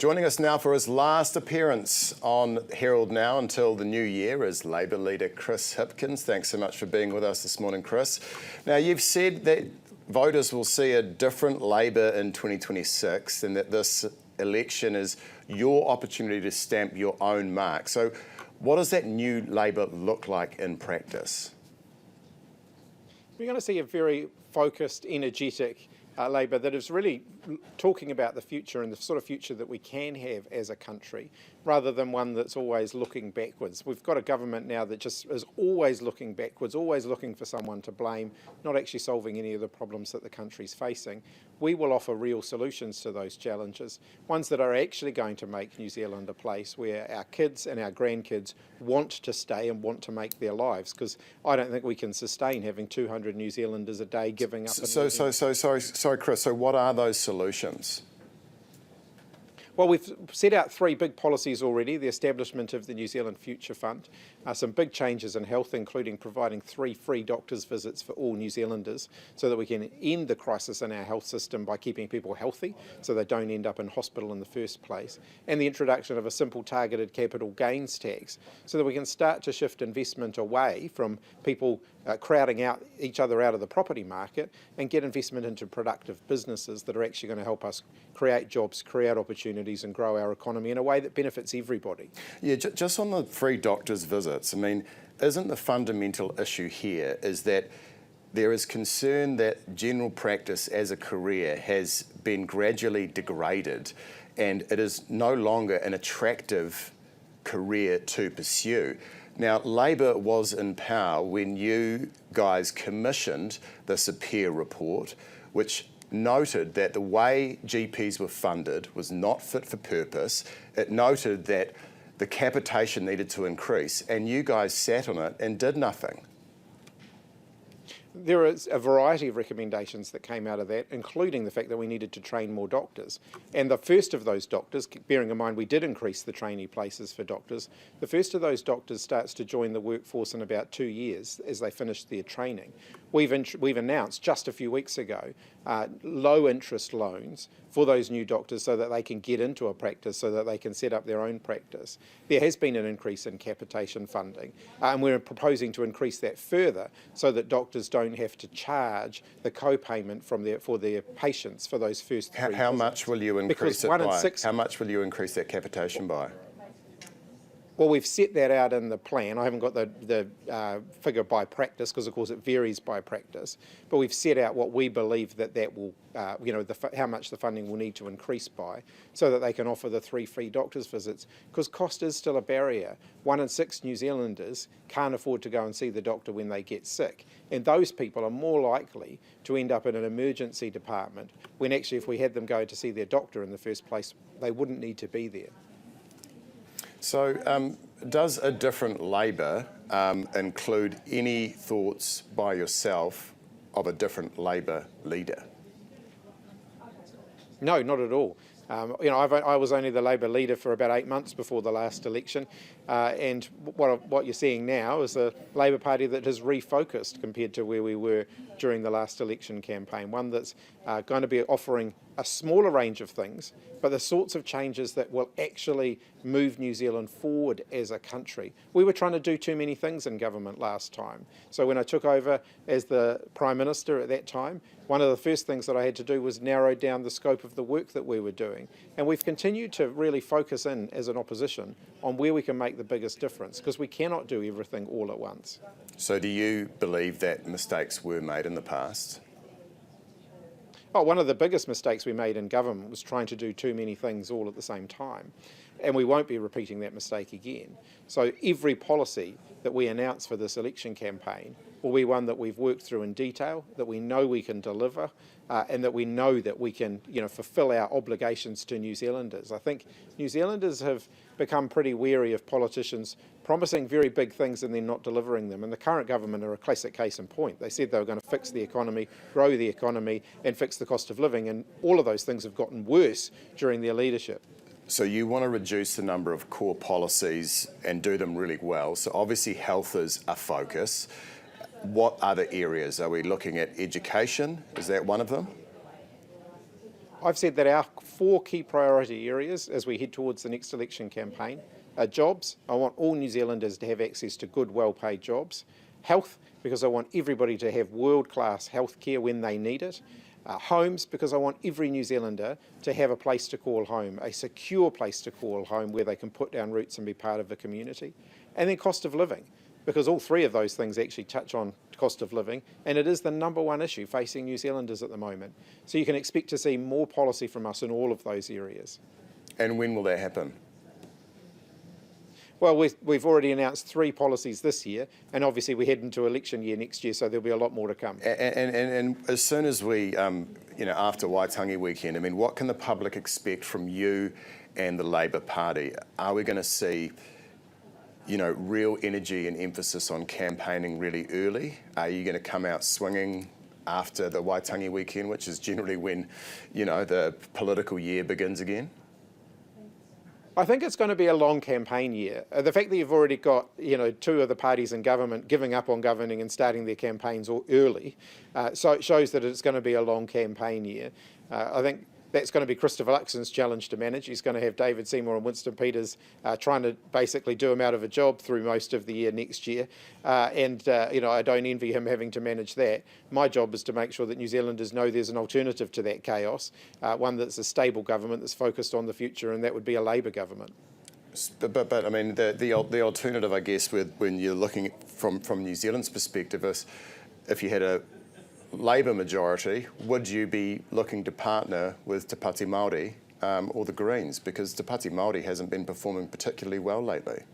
Joining us now for his last appearance on Herald Now until the new year is Labour leader Chris Hipkins. Thanks so much for being with us this morning, Chris. Now, you've said that voters will see a different Labour in 2026 and that this election is your opportunity to stamp your own mark. So what does that new Labour look like in practice? We're going to see a very focused, energetic Labour that is really talking about the future and the sort of future that we can have as a country, rather than one that's always looking backwards. We've got a government now that just is always looking backwards, always looking for someone to blame, not actually solving any of the problems that the country's facing. We will offer real solutions to those challenges, ones that are actually going to make New Zealand a place where our kids and our grandkids want to stay and want to make their lives, because I don't think we can sustain having 200 New Zealanders a day giving up. Sorry, Chris, so what are those solutions? Well, we've set out three big policies already: the establishment of the New Zealand Future Fund, some big changes in health, including providing 3 free doctors' visits for all New Zealanders so that we can end the crisis in our health system by keeping people healthy so they don't end up in hospital in the first place, and the introduction of a simple targeted capital gains tax so that we can start to shift investment away from people crowding out each other out of the property market and get investment into productive businesses that are actually going to help us create jobs, create opportunities and grow our economy in a way that benefits everybody. Yeah, just on the free doctors' visits, I mean, isn't the fundamental issue here is that there is concern that general practice as a career has been gradually degraded and it is no longer an attractive career to pursue. Now, Labour was in power when you guys commissioned the Sapir report, which noted that the way GPs were funded was not fit for purpose. It noted that the capitation needed to increase, and you guys sat on it and did nothing. There is a variety of recommendations that came out of that, including the fact that we needed to train more doctors. And the first of those doctors, bearing in mind we did increase the trainee places for doctors, the first of those doctors starts to join the workforce in about 2 years as they finish their training. We've announced just a few weeks ago low interest loans for those new doctors so that they can get into a practice, so that they can set up their own practice. There has been an increase in capitation funding, and we're proposing to increase that further so that doctors don't have to charge the co-payment for their patients for those first 3 How much will you increase it by? How much will you increase that capitation by? Well, we've set that out in the plan. I haven't got the figure by practice because, of course, it varies by practice. But we've set out what we believe that will, how much the funding will need to increase by so that they can offer the 3 free doctors' visits, because cost is still a barrier. 1 in 6 New Zealanders can't afford to go and see the doctor when they get sick. And those people are more likely to end up in an emergency department when actually, if we had them go to see their doctor in the first place, they wouldn't need to be there. So does a different Labour include any thoughts by yourself of a different Labour leader? No, not at all. I was only the Labour leader for about 8 months before the last election, and what you're seeing now is a Labour Party that has refocused compared to where we were during the last election campaign, one that's going to be offering a smaller range of things, but the sorts of changes that will actually move New Zealand forward as a country. We were trying to do too many things in government last time. So when I took over as the Prime Minister at that time, one of the first things that I had to do was narrow down the scope of the work that we were doing. And we've continued to really focus in as an opposition on where we can make the biggest difference, because we cannot do everything all at once. So do you believe that mistakes were made in the past? Oh, one of the biggest mistakes we made in government was trying to do too many things all at the same time. And we won't be repeating that mistake again. So every policy that we announce for this election campaign will be one that we've worked through in detail, that we know we can deliver, and that we know that we can, fulfil our obligations to New Zealanders. I think New Zealanders have become pretty wary of politicians promising very big things and then not delivering them. And the current government are a classic case in point. They said they were going to fix the economy, grow the economy, and fix the cost of living. And all of those things have gotten worse during their leadership. So you want to reduce the number of core policies and do them really well. So obviously health is a focus. What other areas? Are we looking at education? Is that one of them? I've said that our 4 key priority areas as we head towards the next election campaign are jobs. I want all New Zealanders to have access to good, well-paid jobs. Health, because I want everybody to have world-class health care when they need it. Homes, because I want every New Zealander to have a place to call home, a secure place to call home where they can put down roots and be part of the community. And then cost of living, because all 3 of those things actually touch on cost of living, and it is the #1 issue facing New Zealanders at the moment. So you can expect to see more policy from us in all of those areas. And when will that happen? Well, we've already announced 3 policies this year, and obviously we head into election year next year, so there'll be a lot more to come. And as soon as we, after Waitangi weekend, I mean, what can the public expect from you and the Labour Party? Are we going to see, real energy and emphasis on campaigning really early? Are you going to come out swinging after the Waitangi weekend, which is generally when, the political year begins again? I think it's going to be a long campaign year. The fact that you've already got, 2 of the parties in government giving up on governing and starting their campaigns early, so it shows that it's going to be a long campaign year. I think that's going to be Christopher Luxon's challenge to manage. He's going to have David Seymour and Winston Peters trying to basically do him out of a job through most of the year next year. I don't envy him having to manage that. My job is to make sure that New Zealanders know there's an alternative to that chaos, one that's a stable government that's focused on the future, and that would be a Labour government. But I mean, the alternative, I guess, when you're looking from New Zealand's perspective is if you had a Labour majority, would you be looking to partner with Te Pāti Māori or the Greens? Because Te Pāti Māori hasn't been performing particularly well lately.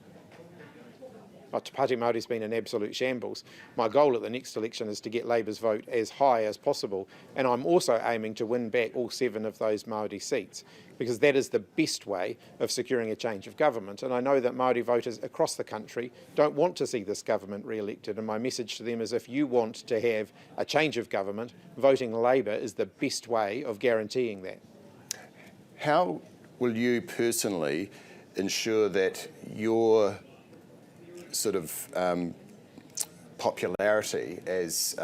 Te Pāti Māori's been in absolute shambles. My goal at the next election is to get Labour's vote as high as possible, and I'm also aiming to win back all 7 of those Māori seats, because that is the best way of securing a change of government. And I know that Māori voters across the country don't want to see this government re-elected, and my message to them is if you want to have a change of government, voting Labour is the best way of guaranteeing that. How will you personally ensure that your sort of popularity as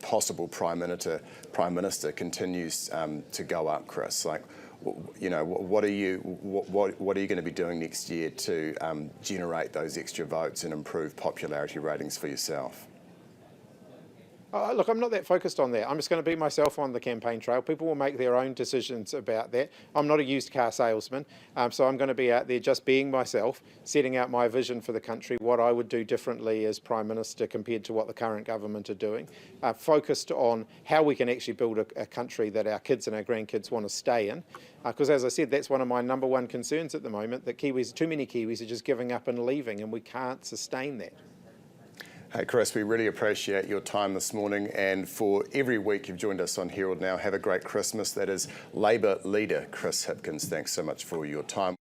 possible Prime Minister continues to go up, Chris? Like, what are you going to be doing next year to generate those extra votes and improve popularity ratings for yourself? Look, I'm not that focused on that. I'm just going to be myself on the campaign trail. People will make their own decisions about that. I'm not a used car salesman, so I'm going to be out there just being myself, setting out my vision for the country, what I would do differently as Prime Minister compared to what the current government are doing, focused on how we can actually build a country that our kids and our grandkids want to stay in. Because as I said, that's one of my #1 concerns at the moment, that too many Kiwis are just giving up and leaving, and we can't sustain that. Hey Chris, we really appreciate your time this morning, and for every week you've joined us on Herald Now. Have a great Christmas. That is Labour leader Chris Hipkins. Thanks so much for your time.